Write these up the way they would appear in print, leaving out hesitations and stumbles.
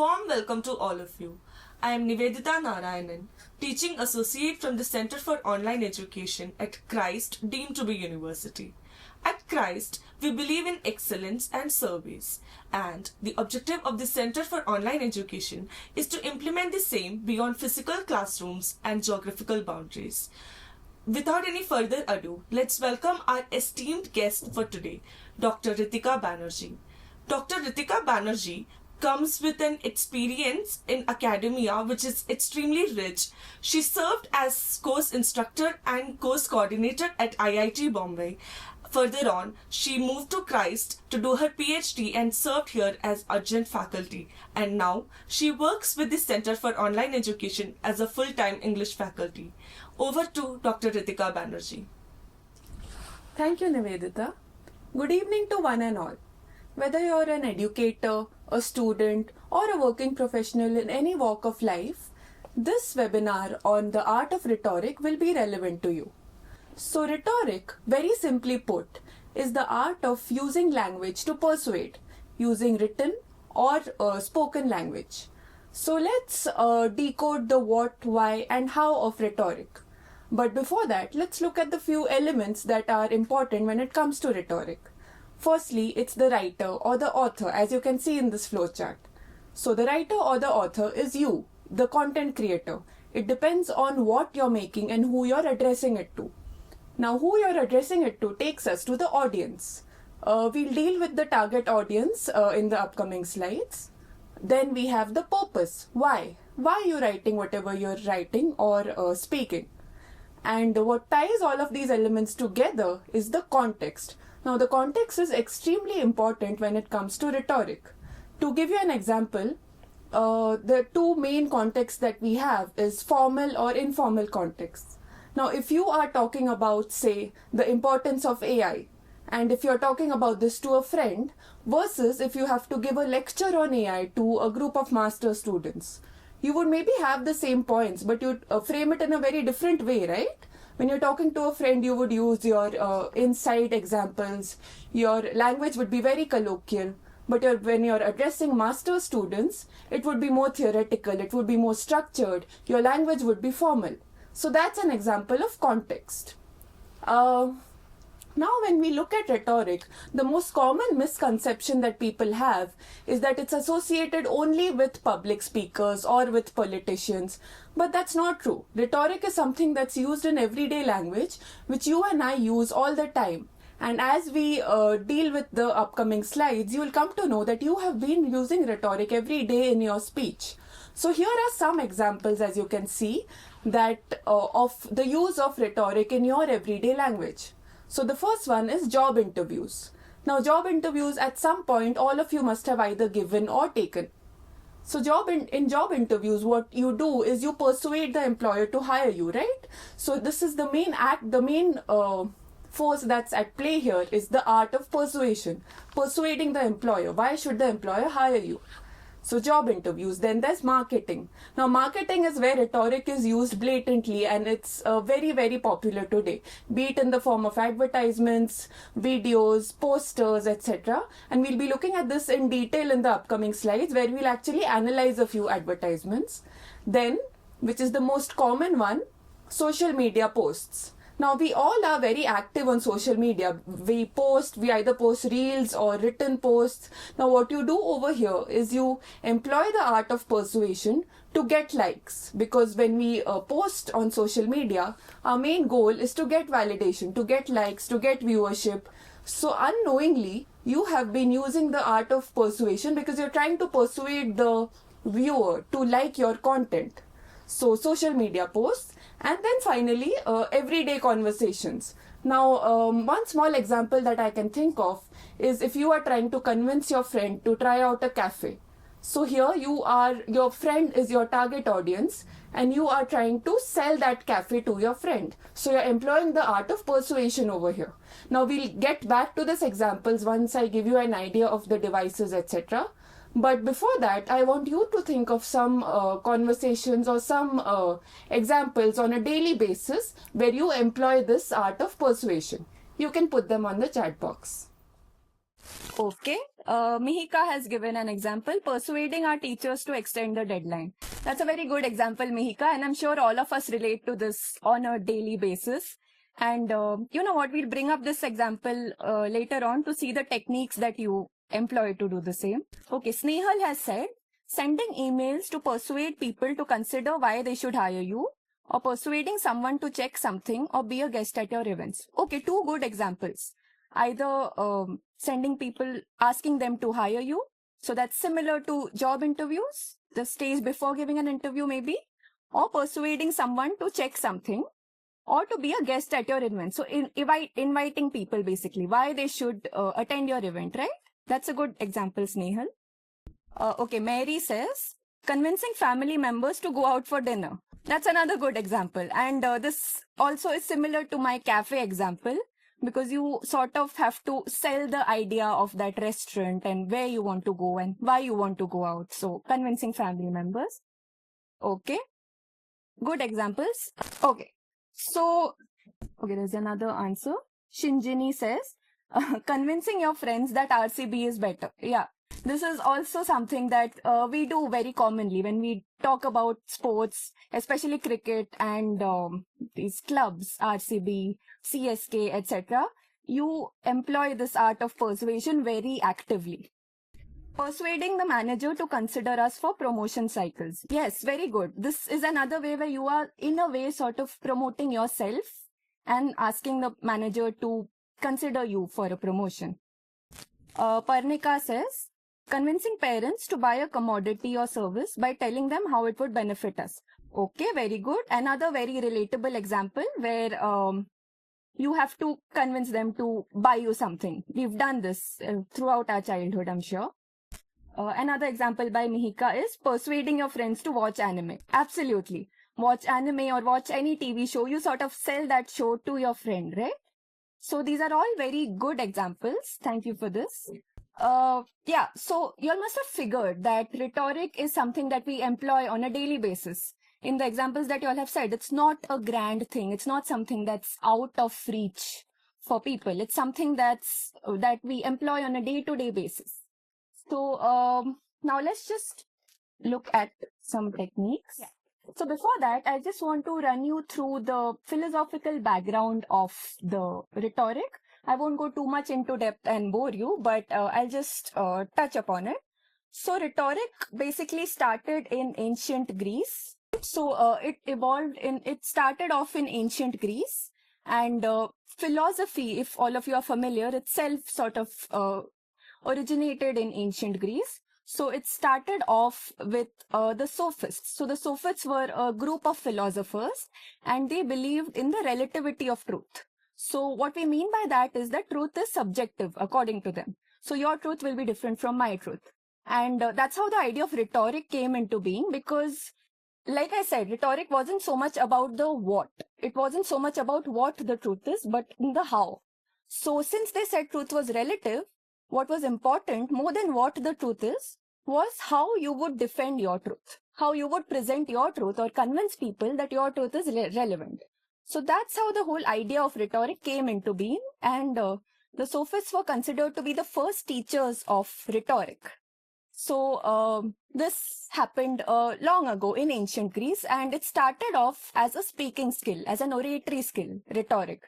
warm welcome to all of you. I am Nivedita Narayanan, Teaching Associate from the Center for Online Education at Christ, deemed to be university. At Christ, we believe in excellence and service, and the objective of the Center for Online Education is to implement the same beyond physical classrooms and geographical boundaries. Without any further ado, let's welcome our esteemed guest for today, Dr. Ritika Banerjee. Dr. Ritika Banerjee comes with an experience in academia which is extremely rich. She served as course instructor and course coordinator at IIT Bombay. Further on, she moved to Christ to do her PhD and served here as adjunct faculty. And now, she works with the Center for Online Education as a full-time English faculty. Over to Dr. Ritika Banerjee. Thank you, Nivedita. Good evening to one and all. Whether you're an educator, a student, or a working professional in any walk of life, this webinar on the art of rhetoric will be relevant to you. So rhetoric, very simply put, is the art of using language to persuade, using written or spoken language. So let's decode the what, why, and how of rhetoric. But before that, let's look at the few elements that are important when it comes to rhetoric. Firstly, it's the writer or the author, as you can see in this flowchart. So the writer or the author is you, the content creator. It depends on what you're making and who you're addressing it to. Now, who you're addressing it to takes us to the audience. We'll deal with the target audience in the upcoming slides. Then we have the purpose. Why? Why are you writing whatever you're writing or speaking? And what ties all of these elements together is the context. Now, the context is extremely important when it comes to rhetoric. To give you an example, the two main contexts that we have is formal or informal contexts. Now, if you are talking about, say, the importance of AI, and if you're talking about this to a friend, versus if you have to give a lecture on AI to a group of master students, you would maybe have the same points, but you'd frame it in a very different way, right? When you're talking to a friend, you would use your inside examples, your language would be very colloquial, but when you're addressing master students, it would be more theoretical, it would be more structured, your language would be formal. So that's an example of context. Now, when we look at rhetoric, the most common misconception that people have is that it's associated only with public speakers or with politicians. But that's not true. Rhetoric is something that's used in everyday language, which you and I use all the time. And as we deal with the upcoming slides, you will come to know that you have been using rhetoric every day in your speech. So here are some examples, as you can see, that of the use of rhetoric in your everyday language. So the first one is job interviews. Now, job interviews, at some point, all of you must have either given or taken. So in job interviews, what you do is you persuade the employer to hire you, right? So this is the main force that's at play here is the art of persuasion. Persuading the employer. Why should the employer hire you? So job interviews. Then there's marketing. Now, marketing is where rhetoric is used blatantly, and it's very, very popular today, be it in the form of advertisements, videos, posters, etc. And we'll be looking at this in detail in the upcoming slides, where we'll actually analyze a few advertisements. Then, which is the most common one, social media posts. Now, we all are very active on social media. We either post reels or written posts. Now, what you do over here is you employ the art of persuasion to get likes. Because when we post on social media, our main goal is to get validation, to get likes, to get viewership. So, unknowingly, you have been using the art of persuasion because you're trying to persuade the viewer to like your content. So, social media posts. And then finally, everyday conversations. Now, one small example that I can think of is if you are trying to convince your friend to try out a cafe. So here your friend is your target audience and you are trying to sell that cafe to your friend. So you're employing the art of persuasion over here. Now, we'll get back to these examples once I give you an idea of the devices, etc. But before that, I want you to think of some conversations or some examples on a daily basis where you employ this art of persuasion. You can put them on the chat box. Okay. Mihika has given an example, persuading our teachers to extend the deadline. That's a very good example, Mihika, and I'm sure all of us relate to this on a daily basis. And you know what? We'll bring up this example later on to see the techniques that you employ to do the same. Okay, Snehal has said, sending emails to persuade people to consider why they should hire you, or persuading someone to check something or be a guest at your events. Okay, two good examples. Either sending people, asking them to hire you. So that's similar to job interviews, the stage before giving an interview maybe, or persuading someone to check something or to be a guest at your event. So inviting people basically, why they should attend your event, right? That's a good example, Snehal. Okay, Mary says, convincing family members to go out for dinner. That's another good example. And this also is similar to my cafe example, because you sort of have to sell the idea of that restaurant and where you want to go and why you want to go out. So convincing family members. Okay. Good examples. Okay. So, okay, there's another answer. Shinjini says, convincing your friends that RCB is better. Yeah. This is also something that we do very commonly when we talk about sports, especially cricket and these clubs, RCB, CSK, etc. You employ this art of persuasion very actively. Persuading the manager to consider us for promotion cycles. Yes, very good. This is another way where you are, in a way, sort of promoting yourself and asking the manager to consider you for a promotion. Parnika says, convincing parents to buy a commodity or service by telling them how it would benefit us. Okay, very good. Another very relatable example where you have to convince them to buy you something. We've done this throughout our childhood, I'm sure. Another example by Mihika is persuading your friends to watch anime. Absolutely. Watch anime or watch any TV show, you sort of sell that show to your friend, right? So these are all very good examples. Thank you for this. Yeah, so you all must have figured that rhetoric is something that we employ on a daily basis. In the examples that you all have said, it's not a grand thing. It's not something that's out of reach for people. It's something that we employ on a day-to-day basis. So now let's just look at some techniques. Yeah. So before that, I just want to run you through the philosophical background of the rhetoric. I won't go too much into depth and bore you, but I'll just touch upon it. So rhetoric basically started in ancient Greece. So it started off in ancient Greece, and philosophy, if all of you are familiar, itself sort of originated in ancient Greece. So it started off with the sophists. So the sophists were a group of philosophers, and they believed in the relativity of truth. So what we mean by that is that truth is subjective according to them. So your truth will be different from my truth. And that's how the idea of rhetoric came into being, because like I said, rhetoric wasn't so much about the what. It wasn't so much about what the truth is, but the how. So since they said truth was relative, what was important more than what the truth is was how you would defend your truth, how you would present your truth or convince people that your truth is relevant. So that's how the whole idea of rhetoric came into being, and the sophists were considered to be the first teachers of rhetoric. So this happened long ago in ancient Greece, and it started off as a speaking skill, as an oratory skill, rhetoric.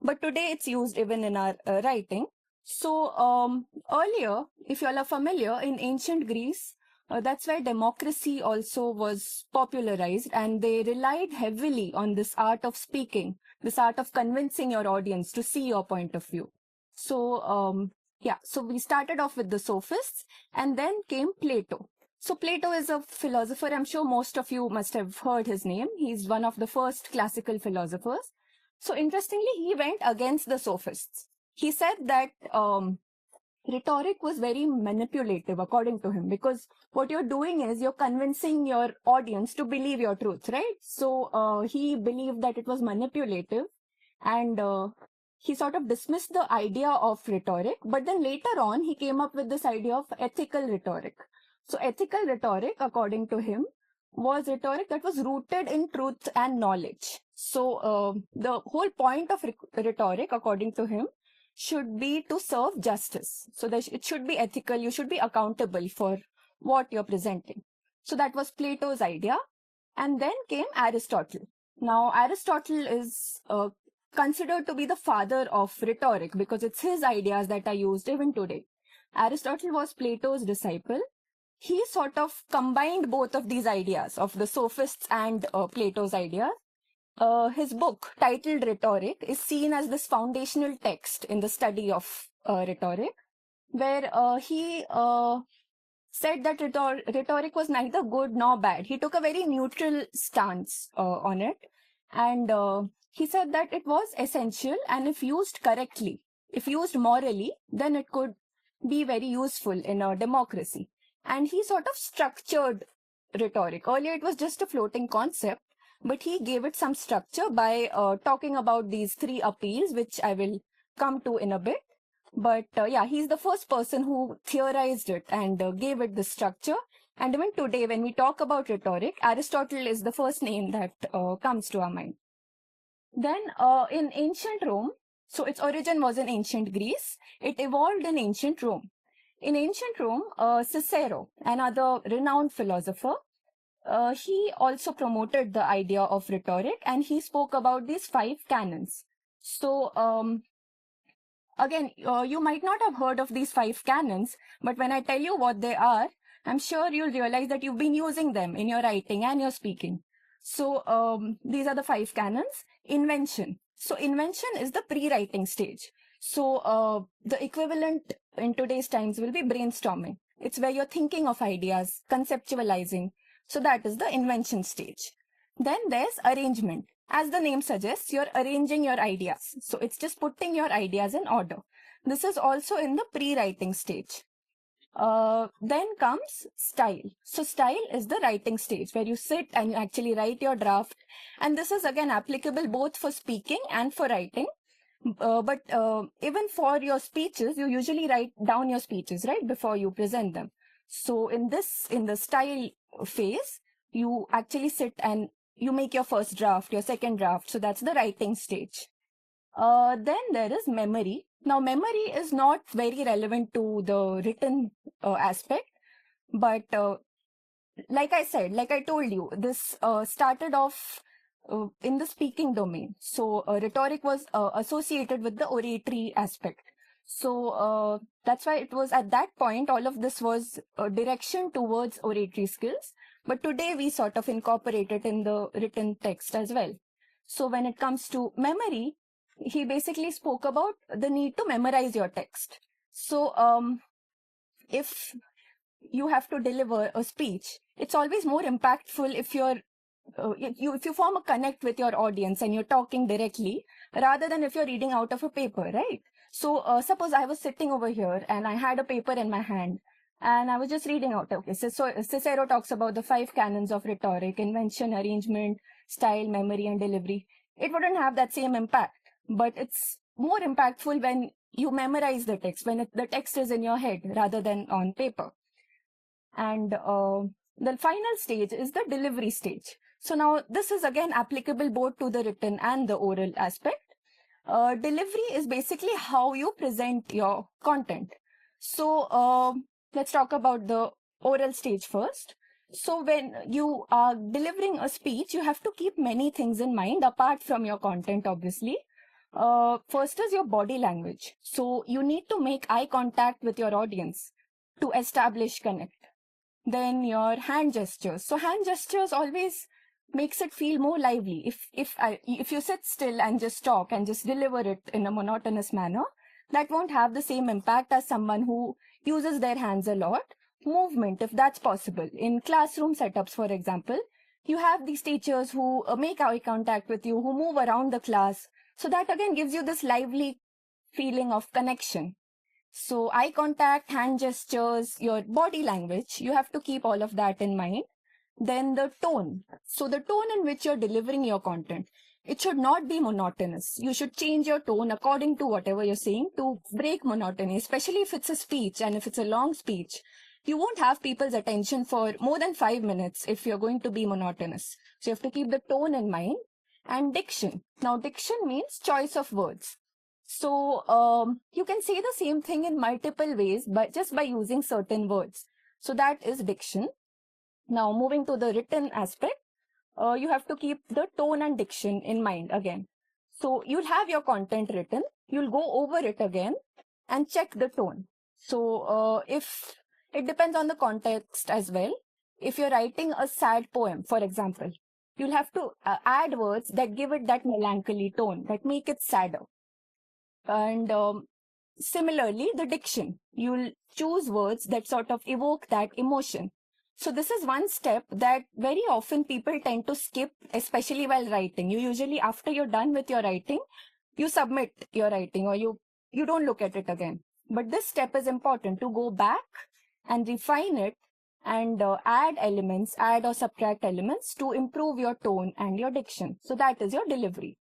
But today it's used even in our writing. So earlier, if you all are familiar, in ancient Greece, that's where democracy also was popularized, and they relied heavily on this art of speaking, this art of convincing your audience to see your point of view. So yeah, so we started off with the sophists, and then came Plato. So Plato is a philosopher. I'm sure most of you must have heard his name. He's one of the first classical philosophers. So interestingly, he went against the sophists. He said that rhetoric was very manipulative, according to him, because what you're doing is you're convincing your audience to believe your truth, right? So he believed that it was manipulative, and he sort of dismissed the idea of rhetoric. But then later on, he came up with this idea of ethical rhetoric. So ethical rhetoric, according to him, was rhetoric that was rooted in truth and knowledge. So the whole point of rhetoric, according to him, should be to serve justice. So it should be ethical, you should be accountable for what you're presenting. So that was Plato's idea. And then came Aristotle. Now, Aristotle is considered to be the father of rhetoric because it's his ideas that are used even today. Aristotle was Plato's disciple. He sort of combined both of these ideas of the sophists and Plato's ideas. His book, titled Rhetoric, is seen as this foundational text in the study of rhetoric, where he said that rhetoric was neither good nor bad. He took a very neutral stance on it. And he said that it was essential, and if used correctly, if used morally, then it could be very useful in a democracy. And he sort of structured rhetoric. Earlier, it was just a floating concept, but he gave it some structure by talking about these 3 appeals, which I will come to in a bit. But yeah, he's the first person who theorized it and gave it the structure. And even today, when we talk about rhetoric, Aristotle is the first name that comes to our mind. Then in ancient Rome, so its origin was in ancient Greece, it evolved in ancient Rome. In ancient Rome, Cicero, another renowned philosopher, he also promoted the idea of rhetoric, and he spoke about these 5 canons. So again, you might not have heard of these 5 canons, but when I tell you what they are, I'm sure you'll realize that you've been using them in your writing and your speaking. So these are the 5 canons. Invention. So invention is the pre-writing stage. So the equivalent in today's times will be brainstorming. It's where you're thinking of ideas, conceptualizing. So that is the invention stage. Then there's arrangement. As the name suggests, you're arranging your ideas. So it's just putting your ideas in order. This is also in the pre-writing stage. Then comes style. So style is the writing stage where you sit and you actually write your draft. And this is again applicable both for speaking and for writing. But even for your speeches, you usually write down your speeches, right, before you present them. So in the style phase, you actually sit and you make your first draft, your second draft. So that's the writing stage. Then there is memory. Now, memory is not very relevant to the written aspect, but like I told you, this started off in the speaking domain. So rhetoric was associated with the oratory aspect. So that's why it was at that point, all of this was a direction towards oratory skills. But today we sort of incorporate it in the written text as well. So when it comes to memory, he basically spoke about the need to memorize your text. So if you have to deliver a speech, it's always more impactful if if you form a connect with your audience and you're talking directly rather than if you're reading out of a paper, right? So suppose I was sitting over here and I had a paper in my hand and I was just reading out. Okay, so Cicero talks about the 5 canons of rhetoric: invention, arrangement, style, memory, and delivery. It wouldn't have that same impact, but it's more impactful when you memorize the text, when the text is in your head rather than on paper. And the final stage is the delivery stage. So now this is again applicable both to the written and the oral aspect. Delivery is basically how you present your content. So let's talk about the oral stage first. So when you are delivering a speech, you have to keep many things in mind apart from your content, obviously. First is your body language. So you need to make eye contact with your audience to establish connect. Then your hand gestures. So hand gestures always makes it feel more lively. If you sit still and just talk and just deliver it in a monotonous manner, that won't have the same impact as someone who uses their hands a lot. Movement, if that's possible. In classroom setups, for example, you have these teachers who make eye contact with you, who move around the class. So that again gives you this lively feeling of connection. So eye contact, hand gestures, your body language, you have to keep all of that in mind. Then the tone. So the tone in which you're delivering your content, it should not be monotonous. You should change your tone according to whatever you're saying to break monotony, especially if it's a speech and if it's a long speech. You won't have people's attention for more than 5 minutes if you're going to be monotonous. So you have to keep the tone in mind. And diction. Now, diction means choice of words. So you can say the same thing in multiple ways, but just by using certain words. So that is diction. Now moving to the written aspect, you have to keep the tone and diction in mind again. So you'll have your content written, you'll go over it again and check the tone. So if it depends on the context as well. If you're writing a sad poem, for example, you'll have to add words that give it that melancholy tone, that make it sadder. And similarly, the diction, you'll choose words that sort of evoke that emotion. So this is one step that very often people tend to skip, especially while writing. You usually, after you're done with your writing, you submit your writing or you don't look at it again. But this step is important, to go back and refine it and add elements, add or subtract elements to improve your tone and your diction. So that is your delivery.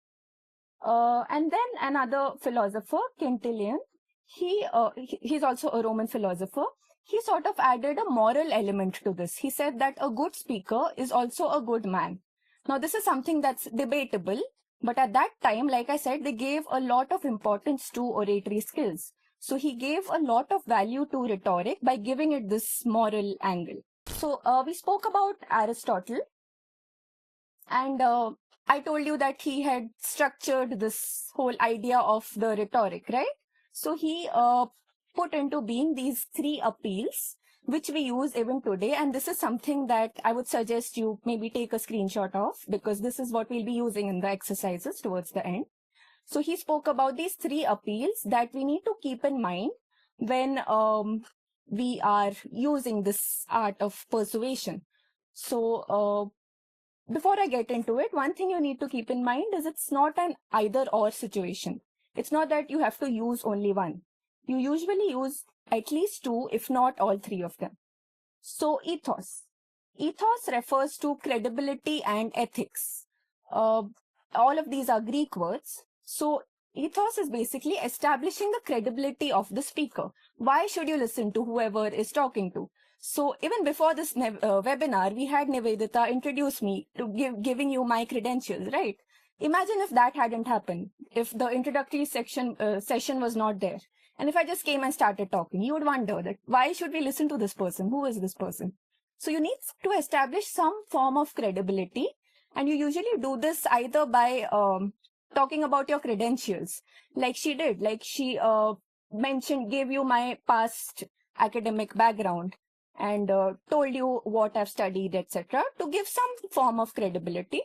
And then another philosopher, Quintilian, he's also a Roman philosopher. He sort of added a moral element to this. He said that a good speaker is also a good man. Now, this is something that's debatable, but at that time, like I said, they gave a lot of importance to oratory skills. So he gave a lot of value to rhetoric by giving it this moral angle. So we spoke about Aristotle, and I told you that he had structured this whole idea of the rhetoric, right? So he put into being these 3 appeals, which we use even today. And this is something that I would suggest you maybe take a screenshot of, because this is what we'll be using in the exercises towards the end. So he spoke about these 3 appeals that we need to keep in mind when we are using this art of persuasion. So before I get into it, one thing you need to keep in mind is it's not an either or situation. It's not that you have to use only one. You usually use at least 2, if not all 3 of them. So ethos. Ethos refers to credibility and ethics. All of these are Greek words. So ethos is basically establishing the credibility of the speaker. Why should you listen to whoever is talking to? So even before this webinar, we had Nivedita introduce me to giving you my credentials, right? Imagine if that hadn't happened, if the introductory session was not there. And if I just came and started talking, you would wonder that why should we listen to this person? Who is this person? So you need to establish some form of credibility. And you usually do this either by talking about your credentials, like she did, like she gave you my past academic background and told you what I've studied, etc., to give some form of credibility.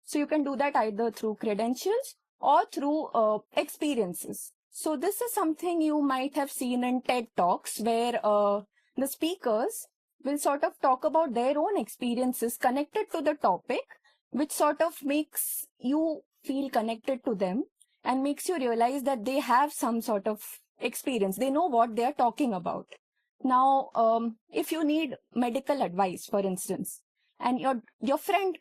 So you can do that either through credentials or through experiences. So this is something you might have seen in TED Talks, where the speakers will sort of talk about their own experiences connected to the topic, which sort of makes you feel connected to them and makes you realize that they have some sort of experience. They know what they are talking about. Now, if you need medical advice, for instance, and your friend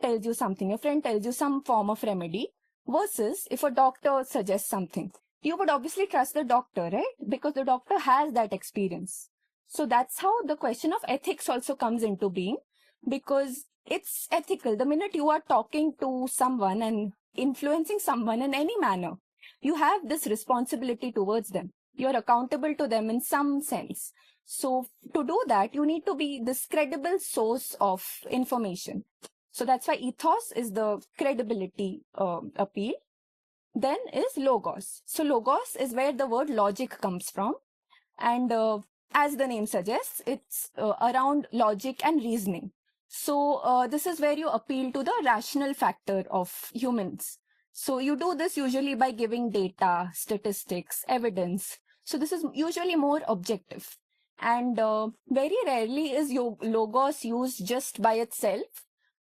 tells you something, your friend tells you some form of remedy, versus if a doctor suggests something, you would obviously trust the doctor, right? Because the doctor has that experience. So that's how the question of ethics also comes into being, because it's ethical. The minute you are talking to someone and influencing someone in any manner, you have this responsibility towards them. You're accountable to them in some sense. So to do that, you need to be this credible source of information. So that's why ethos is the credibility appeal. Then is logos. So logos is where the word logic comes from. And as the name suggests, it's around logic and reasoning. So this is where you appeal to the rational factor of humans. So you do this usually by giving data, statistics, evidence. So this is usually more objective. And very rarely is your logos used just by itself.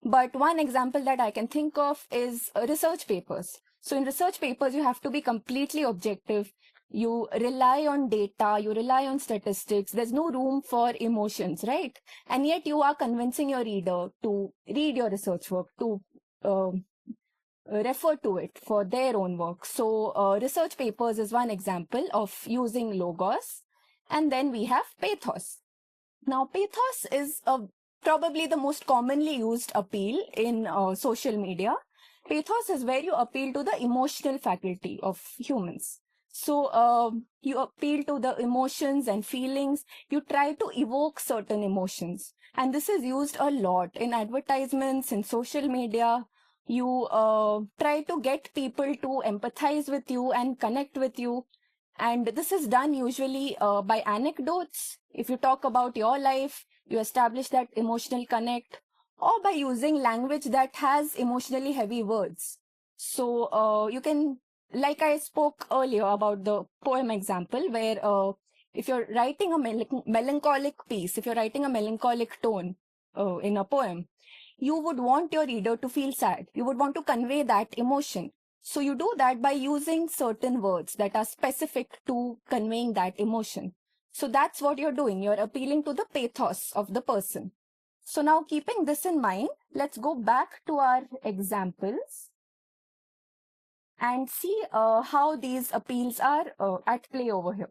But one example that I can think of is research papers. So in research papers, you have to be completely objective. You rely on data, you rely on statistics. There's no room for emotions, right? And yet you are convincing your reader to read your research work, to refer to it for their own work. So research papers is one example of using logos. And then we have pathos. Now, pathos is probably the most commonly used appeal in social media. Pathos is where you appeal to the emotional faculty of humans. So you appeal to the emotions and feelings. You try to evoke certain emotions. And this is used a lot in advertisements, in social media. You try to get people to empathize with you and connect with you. And this is done usually by anecdotes. If you talk about your life, you establish that emotional connect, or by using language that has emotionally heavy words. So you can, like I spoke earlier about the poem example, where if you're writing a melancholic piece, if you're writing a melancholic tone in a poem, you would want your reader to feel sad. You would want to convey that emotion. So you do that by using certain words that are specific to conveying that emotion. So that's what you're doing. You're appealing to the pathos of the person. So now, keeping this in mind, let's go back to our examples and see how these appeals are at play over here.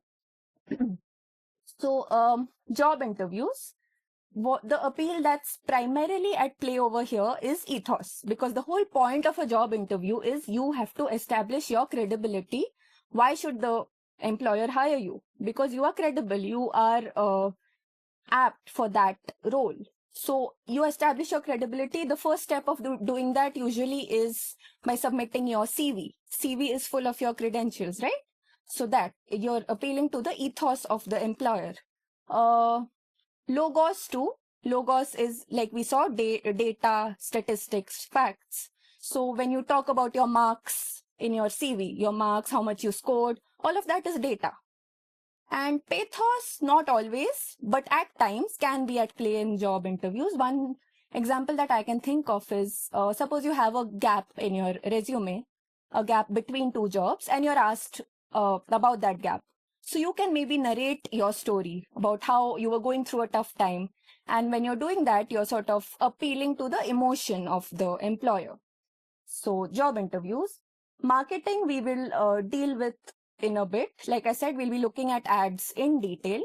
So job interviews. The appeal that's primarily at play over here is ethos, because the whole point of a job interview is you have to establish your credibility. Why should the employer hire you? Because you are credible, you are apt for that role. So you establish your credibility. The first step of doing that usually is by submitting your CV. CV is full of your credentials, right? So that you're appealing to the ethos of the employer. Logos too. Logos is, like we saw, data, statistics, facts. So when you talk about your marks in your CV, your marks, how much you scored, all of that is data. And pathos, not always, but at times can be at play in job interviews. One example that I can think of is, suppose you have a gap in your resume, a gap between two jobs, and you're asked about that gap. So you can maybe narrate your story about how you were going through a tough time. And when you're doing that, you're sort of appealing to the emotion of the employer. So job interviews. Marketing, we will deal with in a bit. Like I said, we'll be looking at ads in detail.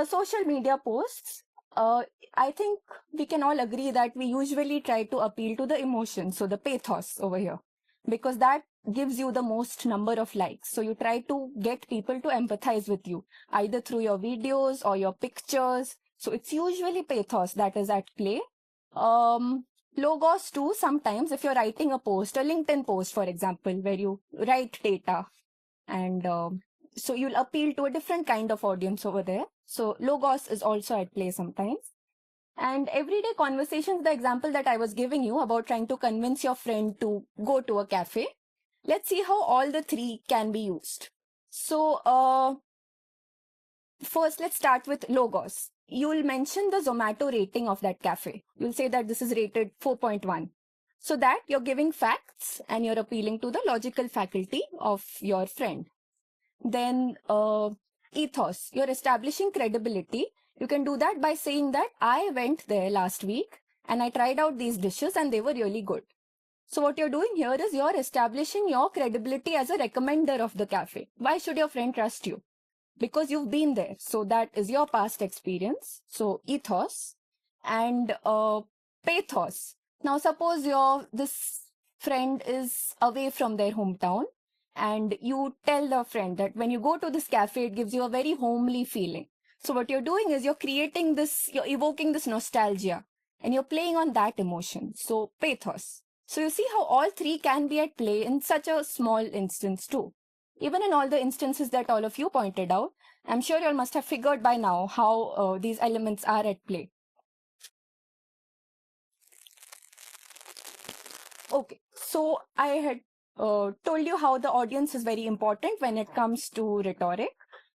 Social media posts. I think we can all agree that we usually try to appeal to the emotion, so the pathos over here, because that gives you the most number of likes. So you try to get people to empathize with you, either through your videos or your pictures. So it's usually pathos that is at play. Logos too, sometimes if you're writing a post, a LinkedIn post, for example, where you write data, and so you'll appeal to a different kind of audience over there. So logos is also at play sometimes. And everyday conversations, the example that I was giving you about trying to convince your friend to go to a cafe. Let's see how all the three can be used. So first, let's start with logos. You'll mention the Zomato rating of that cafe. You'll say that this is rated 4.1. So that you're giving facts and you're appealing to the logical faculty of your friend. Then ethos, you're establishing credibility. You can do that by saying that I went there last week and I tried out these dishes and they were really good. So what you're doing here is you're establishing your credibility as a recommender of the cafe. Why should your friend trust you? Because you've been there. So that is your past experience. So ethos and pathos. Now suppose this friend is away from their hometown, and you tell the friend that when you go to this cafe, it gives you a very homely feeling. So what you're doing is you're creating this, you're evoking this nostalgia, and you're playing on that emotion. So pathos. So you see how all three can be at play in such a small instance too. Even in all the instances that all of you pointed out, I'm sure you all must have figured by now how these elements are at play. Okay, so I had told you how the audience is very important when it comes to rhetoric.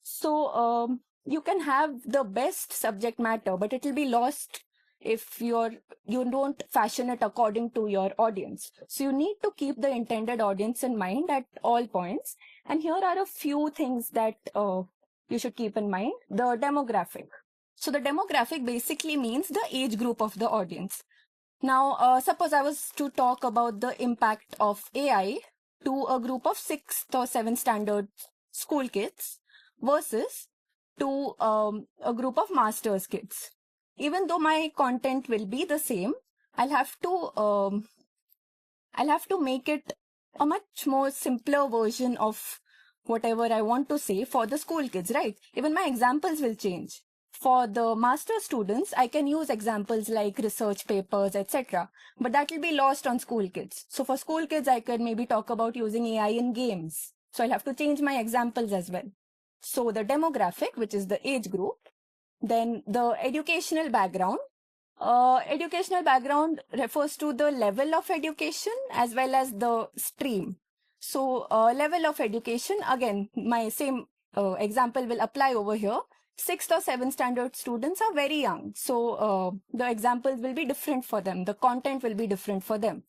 So you can have the best subject matter, but it will be lost if you don't fashion it according to your audience. So you need to keep the intended audience in mind at all points. And here are a few things that you should keep in mind. The demographic. So the demographic basically means the age group of the audience. Now, suppose I was to talk about the impact of AI to a group of 6th or 7th standard school kids versus to a group of master's kids. Even though my content will be the same, I'll have to I'll have to make it a much more simpler version of whatever I want to say for the school kids, right? Even my examples will change. For the master students, I can use examples like research papers, etc. But that will be lost on school kids. So for school kids, I could maybe talk about using AI in games. So I'll have to change my examples as well. So the demographic, which is the age group, then the educational background. Educational background refers to the level of education as well as the stream. So level of education, again, my same example will apply over here. 6th or 7th standard students are very young. So the examples will be different for them. The content will be different for them.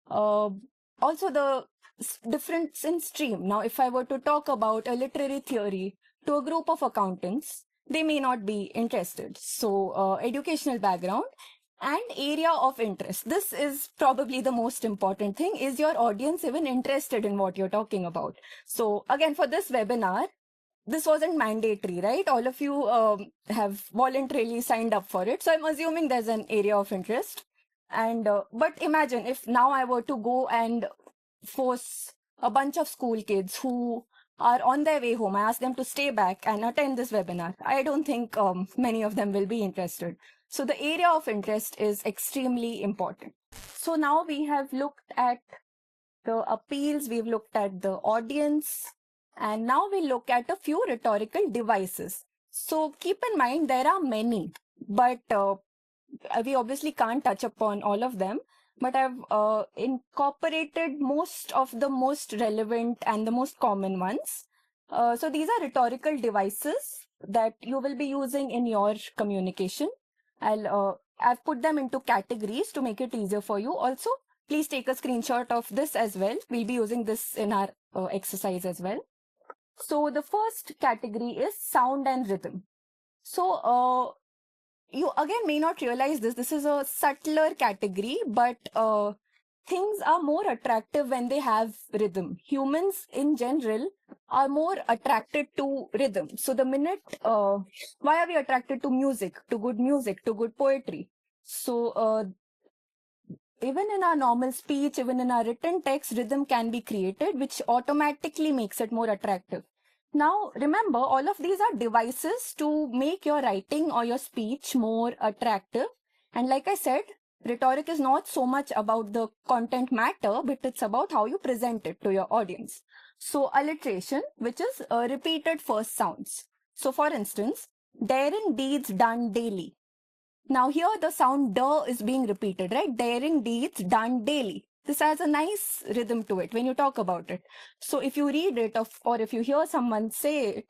Also the difference in stream. Now, if I were to talk about a literary theory to a group of accountants, they may not be interested. So educational background and area of interest. This is probably the most important thing. Is your audience even interested in what you're talking about? So again, for this webinar, this wasn't mandatory, right? All of you have voluntarily signed up for it. So I'm assuming there's an area of interest. And but imagine if now I were to go and force a bunch of school kids who are on their way home, I ask them to stay back and attend this webinar. I don't think many of them will be interested. So the area of interest is extremely important. So now we have looked at the appeals, we've looked at the audience, and now we look at a few rhetorical devices. So keep in mind, there are many, but we obviously can't touch upon all of them. But I've incorporated most of the most relevant and the most common ones. So these are rhetorical devices that you will be using in your communication. I've put them into categories to make it easier for you. Also, please take a screenshot of this as well. We'll be using this in our exercise as well. So the first category is sound and rhythm. So you again may not realize this. This is a subtler category, but things are more attractive when they have rhythm. Humans in general are more attracted to rhythm. So the minute, why are we attracted to music, to good poetry? So even in our normal speech, even in our written text, rhythm can be created, which automatically makes it more attractive. Now, remember, all of these are devices to make your writing or your speech more attractive. And like I said, rhetoric is not so much about the content matter, but it's about how you present it to your audience. So, alliteration, which is repeated first sounds. So, for instance, daring deeds done daily. Now here the sound "d" is being repeated, right? Daring deeds done daily. This has a nice rhythm to it when you talk about it. So if you read it or if you hear someone say it,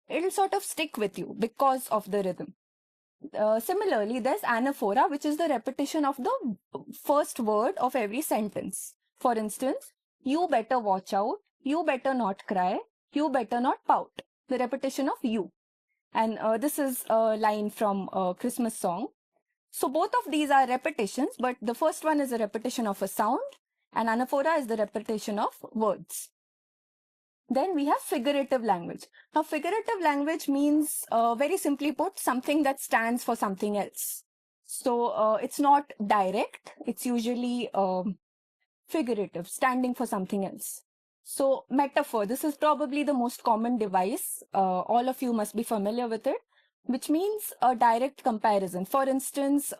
it'll sort of stick with you because of the rhythm. Similarly, there's anaphora, which is the repetition of the first word of every sentence. For instance, you better watch out, you better not cry, you better not pout. The repetition of you. And this is a line from a Christmas song. So both of these are repetitions, but the first one is a repetition of a sound and anaphora is the repetition of words. Then we have figurative language. Now figurative language means, very simply put, something that stands for something else. So it's not direct, it's usually figurative, standing for something else. So metaphor, this is probably the most common device. All of you must be familiar with it, which means a direct comparison. For instance,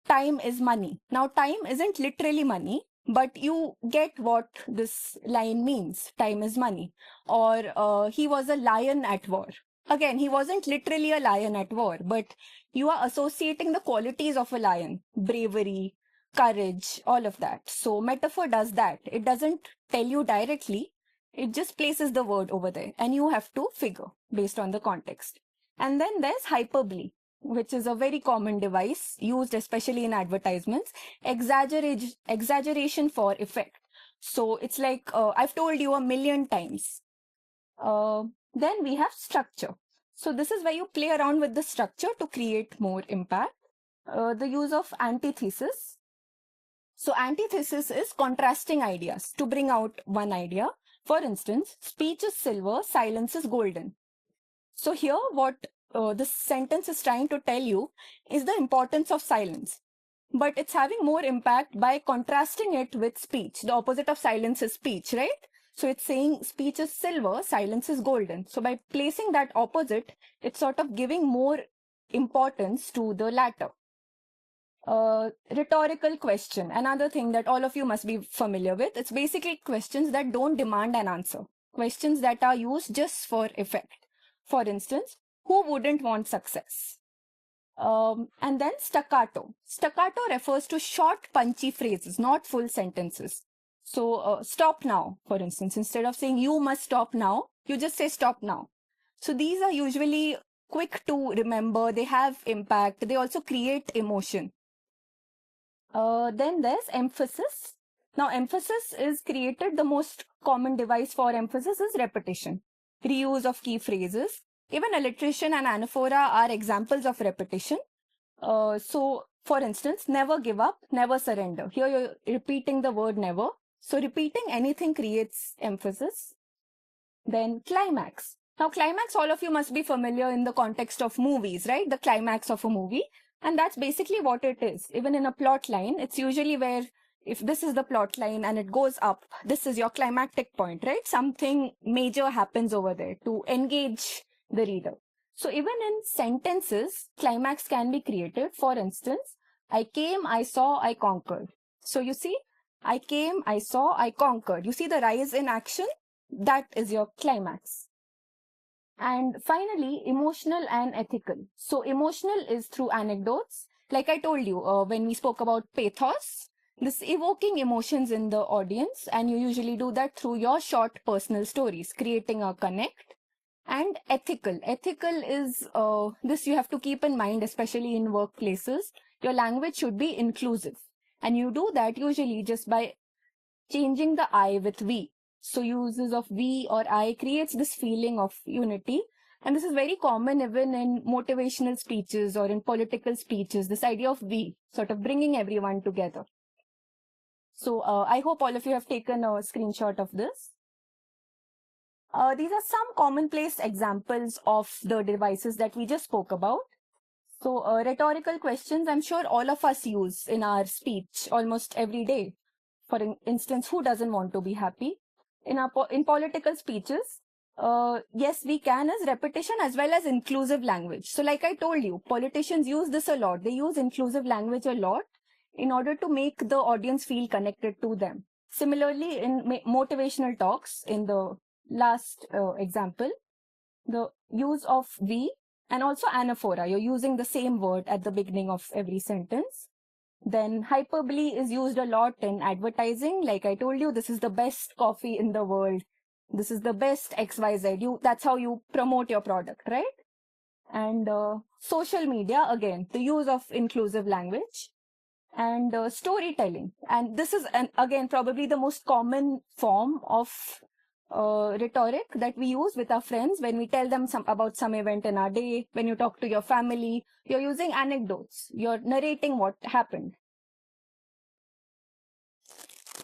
time is money. Now, time isn't literally money, but you get what this line means. Time is money. Or he was a lion at war. Again, he wasn't literally a lion at war, but you are associating the qualities of a lion, bravery, courage, all of that. So metaphor does that. It doesn't tell you directly. It just places the word over there and you have to figure based on the context. And then there's hyperbole, which is a very common device used especially in advertisements. Exaggeration for effect. So it's like, I've told you 1,000,000 times. Then we have structure. So this is where you play around with the structure to create more impact. The use of antithesis. So antithesis is contrasting ideas to bring out one idea. For instance, speech is silver, silence is golden. So here what this sentence is trying to tell you is the importance of silence. but it's having more impact by contrasting it with speech. The opposite of silence is speech, right? So it's saying speech is silver, silence is golden. So by placing that opposite, it's sort of giving more importance to the latter. Rhetorical question, another thing that all of you must be familiar with. It's basically questions that don't demand an answer, questions that are used just for effect. For instance, who wouldn't want success? And then staccato. Staccato refers to short, punchy phrases, not full sentences. So stop now, for instance, instead of saying you must stop now, you just say stop now. So these are usually quick to remember, they have impact, they also create emotion. Then there's emphasis. Now, emphasis is created. The most common device for emphasis is repetition, reuse of key phrases. Even alliteration and anaphora are examples of repetition. So, for instance, never give up, never surrender. Here you're repeating the word never. So, repeating anything creates emphasis. Then climax. Now, climax, all of you must be familiar in the context of movies, right? The climax of a movie. And that's basically what it is. Even in a plot line, it's usually where if this is the plot line and it goes up, this is your climactic point, right? Something major happens over there to engage the reader. So even in sentences, climax can be created. For instance, I came, I saw, I conquered. So you see, I came, I saw, I conquered. You see the rise in action? That is your climax. And finally, emotional and ethical. So emotional is through anecdotes. Like I told you, when we spoke about pathos, this evoking emotions in the audience, and you usually do that through your short personal stories, creating a connect. And ethical. Ethical is, this you have to keep in mind, especially in workplaces. Your language should be inclusive. And you do that usually just by changing the I with we. So uses of we or I creates this feeling of unity. And this is very common even in motivational speeches or in political speeches, this idea of we, sort of bringing everyone together. So I hope all of you have taken a screenshot of this. These are some commonplace examples of the devices that we just spoke about. So rhetorical questions, I'm sure all of us use in our speech almost every day. For instance, who doesn't want to be happy? In political speeches, yes, we can as repetition as well as inclusive language. So like I told you, politicians use this a lot. They use inclusive language a lot in order to make the audience feel connected to them. Similarly, in motivational talks, in the last example, the use of we and also anaphora, you're using the same word at the beginning of every sentence. Then hyperbole is used a lot in advertising. Like I told you, this is the best coffee in the world. This is the best XYZ. That's how you promote your product, right? And social media, again, the use of inclusive language. And storytelling. And this is, again, probably the most common form of rhetoric that we use with our friends when we tell them about some event in our day. When you talk to your family, you're using anecdotes. You're narrating what happened.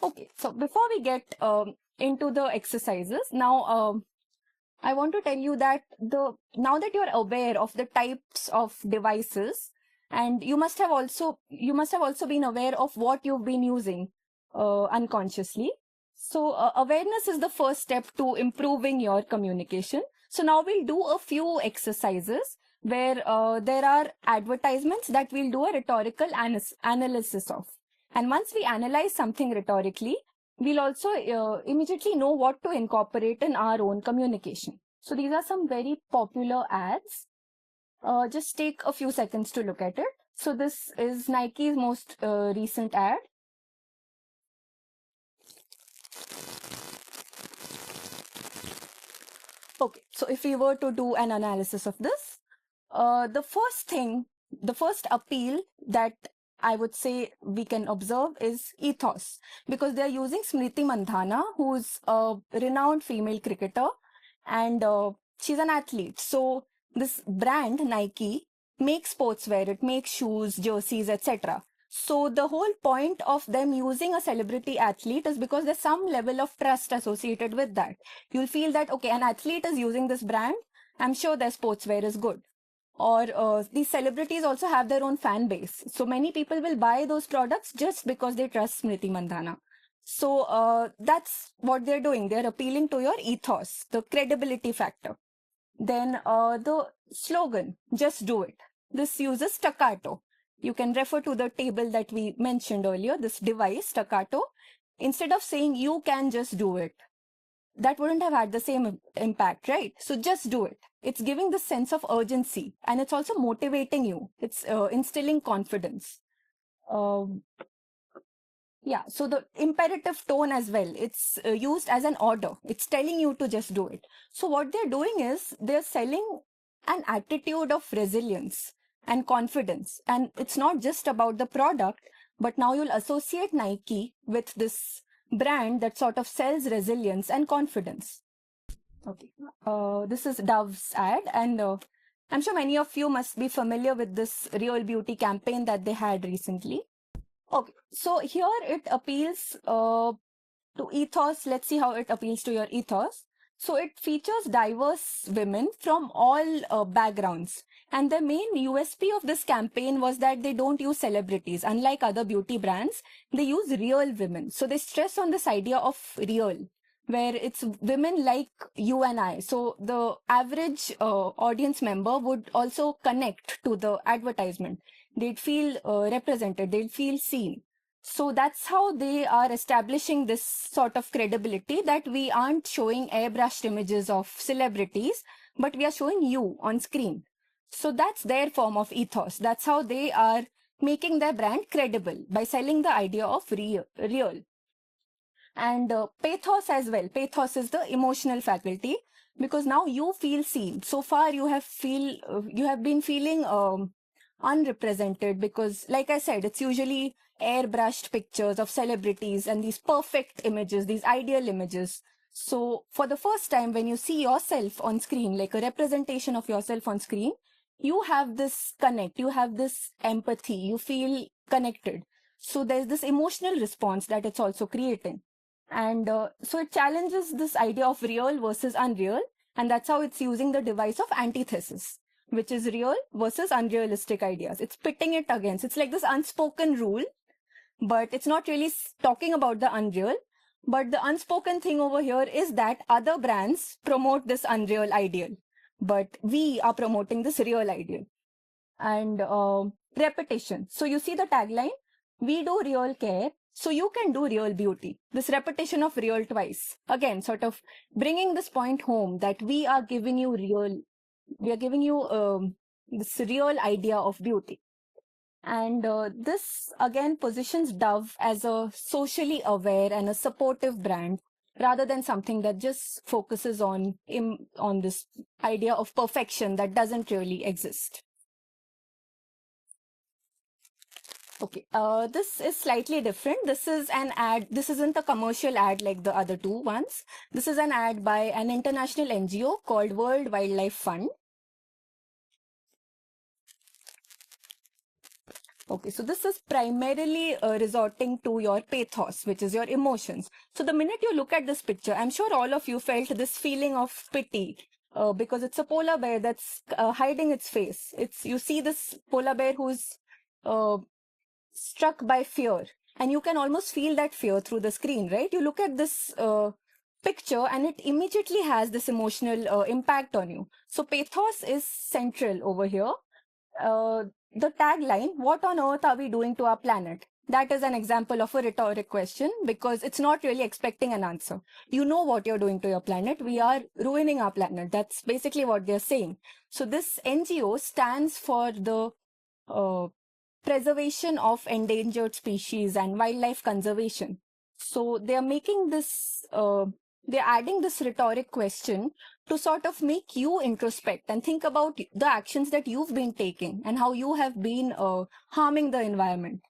Okay, so before we get into the exercises, now I want to tell you that now that you're aware of the types of devices, and you must have also been aware of what you've been using unconsciously. So awareness is the first step to improving your communication. So now we'll do a few exercises where there are advertisements that we'll do a rhetorical analysis of. And once we analyze something rhetorically, we'll also immediately know what to incorporate in our own communication. So these are some very popular ads. Just take a few seconds to look at it. So this is Nike's most recent ad. Okay, so if we were to do an analysis of this, the first appeal that I would say we can observe is ethos, because they're using Smriti Mandhana, who's a renowned female cricketer, and she's an athlete. So this brand, Nike, makes sportswear, it makes shoes, jerseys, etc. So the whole point of them using a celebrity athlete is because there's some level of trust associated with that. You'll feel that, okay, an athlete is using this brand, I'm sure their sportswear is good. or these celebrities also have their own fan base. So many people will buy those products just because they trust Smriti Mandhana. So that's what they're doing. They're appealing to your ethos, the credibility factor. Then the slogan, just do it. This uses staccato. You can refer to the table that we mentioned earlier, this device, staccato. Instead of saying you can just do it, that wouldn't have had the same impact, right? So just do it. It's giving the sense of urgency, and it's also motivating you. It's instilling confidence. Yeah, so the imperative tone as well, it's used as an order. It's telling you to just do it. So what they're doing is they're selling an attitude of resilience and confidence. And it's not just about the product, but now you'll associate Nike with this brand that sort of sells resilience and confidence. Okay, this is Dove's ad, and I'm sure many of you must be familiar with this Real Beauty campaign that they had recently. Okay, so here it appeals to ethos. Let's see how it appeals to your ethos. So it features diverse women from all backgrounds. And the main USP of this campaign was that they don't use celebrities. Unlike other beauty brands, they use real women. So they stress on this idea of real, where it's women like you and I. So the average audience member would also connect to the advertisement. They'd feel represented, they'd feel seen. So that's how they are establishing this sort of credibility, that we aren't showing airbrushed images of celebrities, but we are showing you on screen. So that's their form of ethos. That's how they are making their brand credible, by selling the idea of real. And pathos as well. Pathos is the emotional faculty, because now you feel seen. So far you have been feeling unrepresented, because like I said, it's usually airbrushed pictures of celebrities and these perfect images, these ideal images. So for the first time, when you see yourself on screen, like a representation of yourself on screen, you have this connect, you have this empathy, you feel connected. So there's this emotional response that it's also creating. And so it challenges this idea of real versus unreal. And that's how it's using the device of antithesis, which is real versus unrealistic ideas. It's pitting it against. It's like this unspoken rule, but it's not really talking about the unreal. But the unspoken thing over here is that other brands promote this unreal ideal, but we are promoting this real ideal. And repetition. So you see the tagline, we do real care, so you can do real beauty. This repetition of real twice. Again, sort of bringing this point home that we are giving you this real idea of beauty. And this again positions Dove as a socially aware and a supportive brand, rather than something that just focuses on this idea of perfection that doesn't really exist. Okay, this is slightly different. This is an ad. This isn't a commercial ad like the other two ones. This is an ad by an international NGO called World Wildlife Fund. Okay, so this is primarily resorting to your pathos, which is your emotions. So the minute you look at this picture, I'm sure all of you felt this feeling of pity because it's a polar bear that's hiding its face. You see this polar bear who's struck by fear, and you can almost feel that fear through the screen, right? You look at this picture and it immediately has this emotional impact on you. So pathos is central over here. The tagline, what on earth are we doing to our planet? That is an example of a rhetoric question, because it's not really expecting an answer. You know what you're doing to your planet. We are ruining our planet. That's basically what they're saying. So this NGO stands for the preservation of endangered species and wildlife conservation. So they're making this, they're adding this rhetoric question to sort of make you introspect and think about the actions that you've been taking and how you have been harming the environment.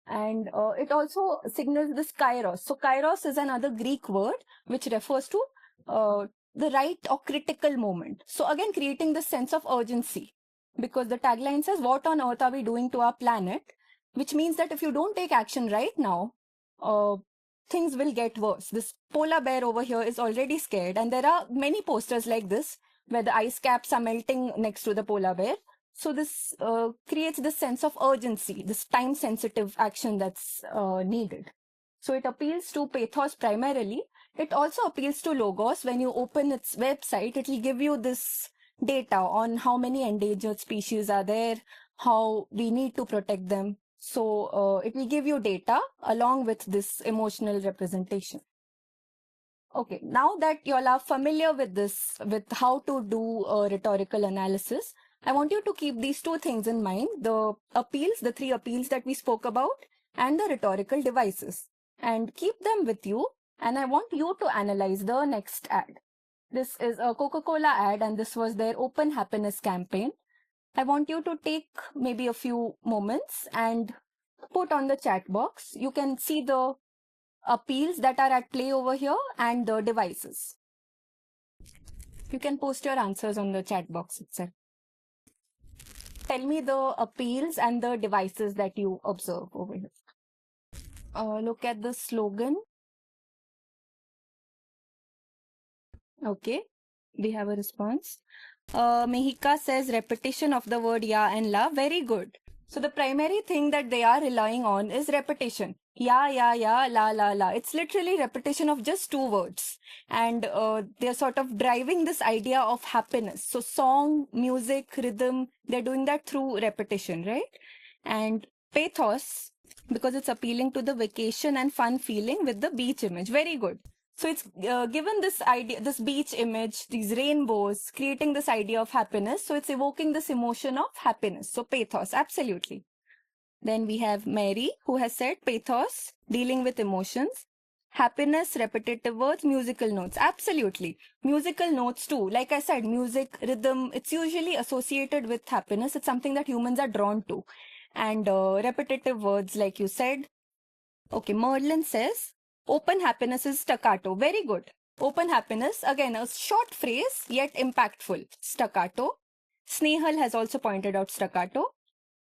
And it also signals this kairos. So kairos is another Greek word which refers to the right or critical moment. So again, creating this sense of urgency, because the tagline says, what on earth are we doing to our planet? Which means that if you don't take action right now, things will get worse. This polar bear over here is already scared, and there are many posters like this where the ice caps are melting next to the polar bear. So this creates this sense of urgency, this time-sensitive action that's needed. So it appeals to pathos primarily. It also appeals to Logos. When you open its website, it will give you this data on how many endangered species are there, how we need to protect them. So it will give you data along with this emotional representation. Okay, now that you all are familiar with this, with how to do a rhetorical analysis, I want you to keep these two things in mind, the appeals, the three appeals that we spoke about, and the rhetorical devices. And keep them with you, and I want you to analyze the next ad. This is a Coca-Cola ad, and this was their Open Happiness campaign. I want you to take maybe a few moments and put on the chat box. You can see the appeals that are at play over here and the devices. You can post your answers on the chat box itself. Tell me the appeals and the devices that you observe over here. Look at the slogan. Okay, we have a response. Mehika says repetition of the word ya and la. Very good. So the primary thing that they are relying on is repetition. Ya, la, la. It's literally repetition of just two words. And they're sort of driving this idea of happiness. So song, music, rhythm, they're doing that through repetition, right? And pathos, because it's appealing to the vacation and fun feeling with the beach image. Very good. So it's given this idea, this beach image, these rainbows, creating this idea of happiness. So it's evoking this emotion of happiness. So pathos, absolutely. Then we have Mary, who has said pathos, dealing with emotions. Happiness, repetitive words, musical notes. Absolutely. Musical notes too. Like I said, music, rhythm, it's usually associated with happiness. It's something that humans are drawn to. And repetitive words, like you said. Okay, Merlin says, open happiness is staccato. Very good. Open happiness, again, a short phrase, yet impactful. Staccato. Snehal has also pointed out staccato.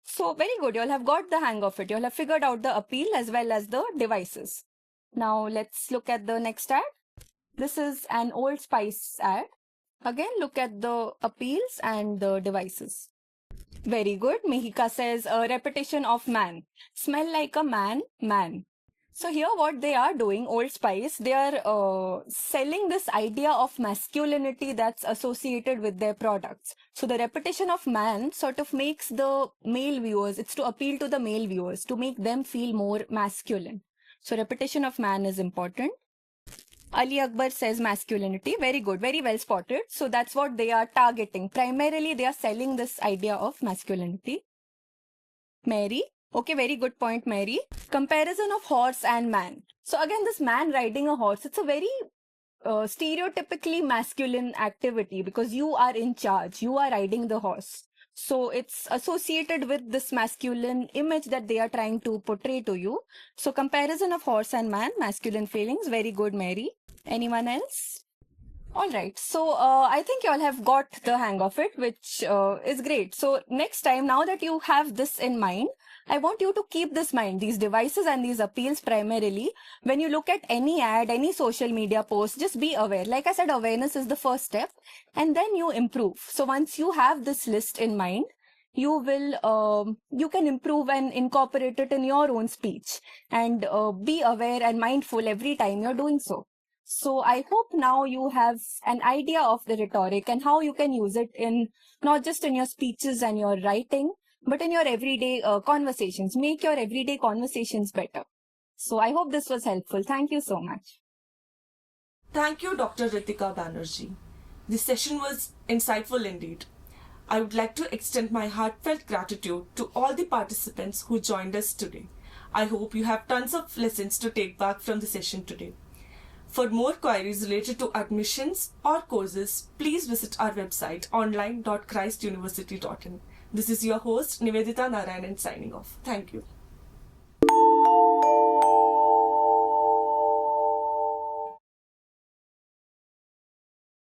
So very good. You all have got the hang of it. You all have figured out the appeal as well as the devices. Now let's look at the next ad. This is an Old Spice ad. Again, look at the appeals and the devices. Very good. Mehika says a repetition of man. Smell like a man, man. So here what they are doing, Old Spice, they are selling this idea of masculinity that's associated with their products. So the repetition of man sort of makes the male viewers, it's to appeal to the male viewers, to make them feel more masculine. So repetition of man is important. Ali Akbar says masculinity. Very good, very well spotted. So that's what they are targeting. Primarily, they are selling this idea of masculinity. Mary. Okay, very good point, Mary. Comparison of horse and man. So again, this man riding a horse, it's a very stereotypically masculine activity because you are in charge. You are riding the horse. So it's associated with this masculine image that they are trying to portray to you. So comparison of horse and man, masculine feelings. Very good, Mary. Anyone else? All right. So I think you all have got the hang of it, which is great. So next time, now that you have this in mind, I want you to keep this in mind, these devices and these appeals primarily. When you look at any ad, any social media post, just be aware. Like I said, awareness is the first step, and then you improve. So once you have this list in mind, you will, you can improve and incorporate it in your own speech and be aware and mindful every time you're doing so. So I hope now you have an idea of the rhetoric and how you can use it in not just in your speeches and your writing, but in your everyday conversations. Make your everyday conversations better. So I hope this was helpful. Thank you so much. Thank you, Dr. Ritika Banerjee. This session was insightful indeed. I would like to extend my heartfelt gratitude to all the participants who joined us today. I hope you have tons of lessons to take back from the session today. For more queries related to admissions or courses, please visit our website online.christuniversity.in. This is your host, Nivedita Narayanan, signing off. Thank you.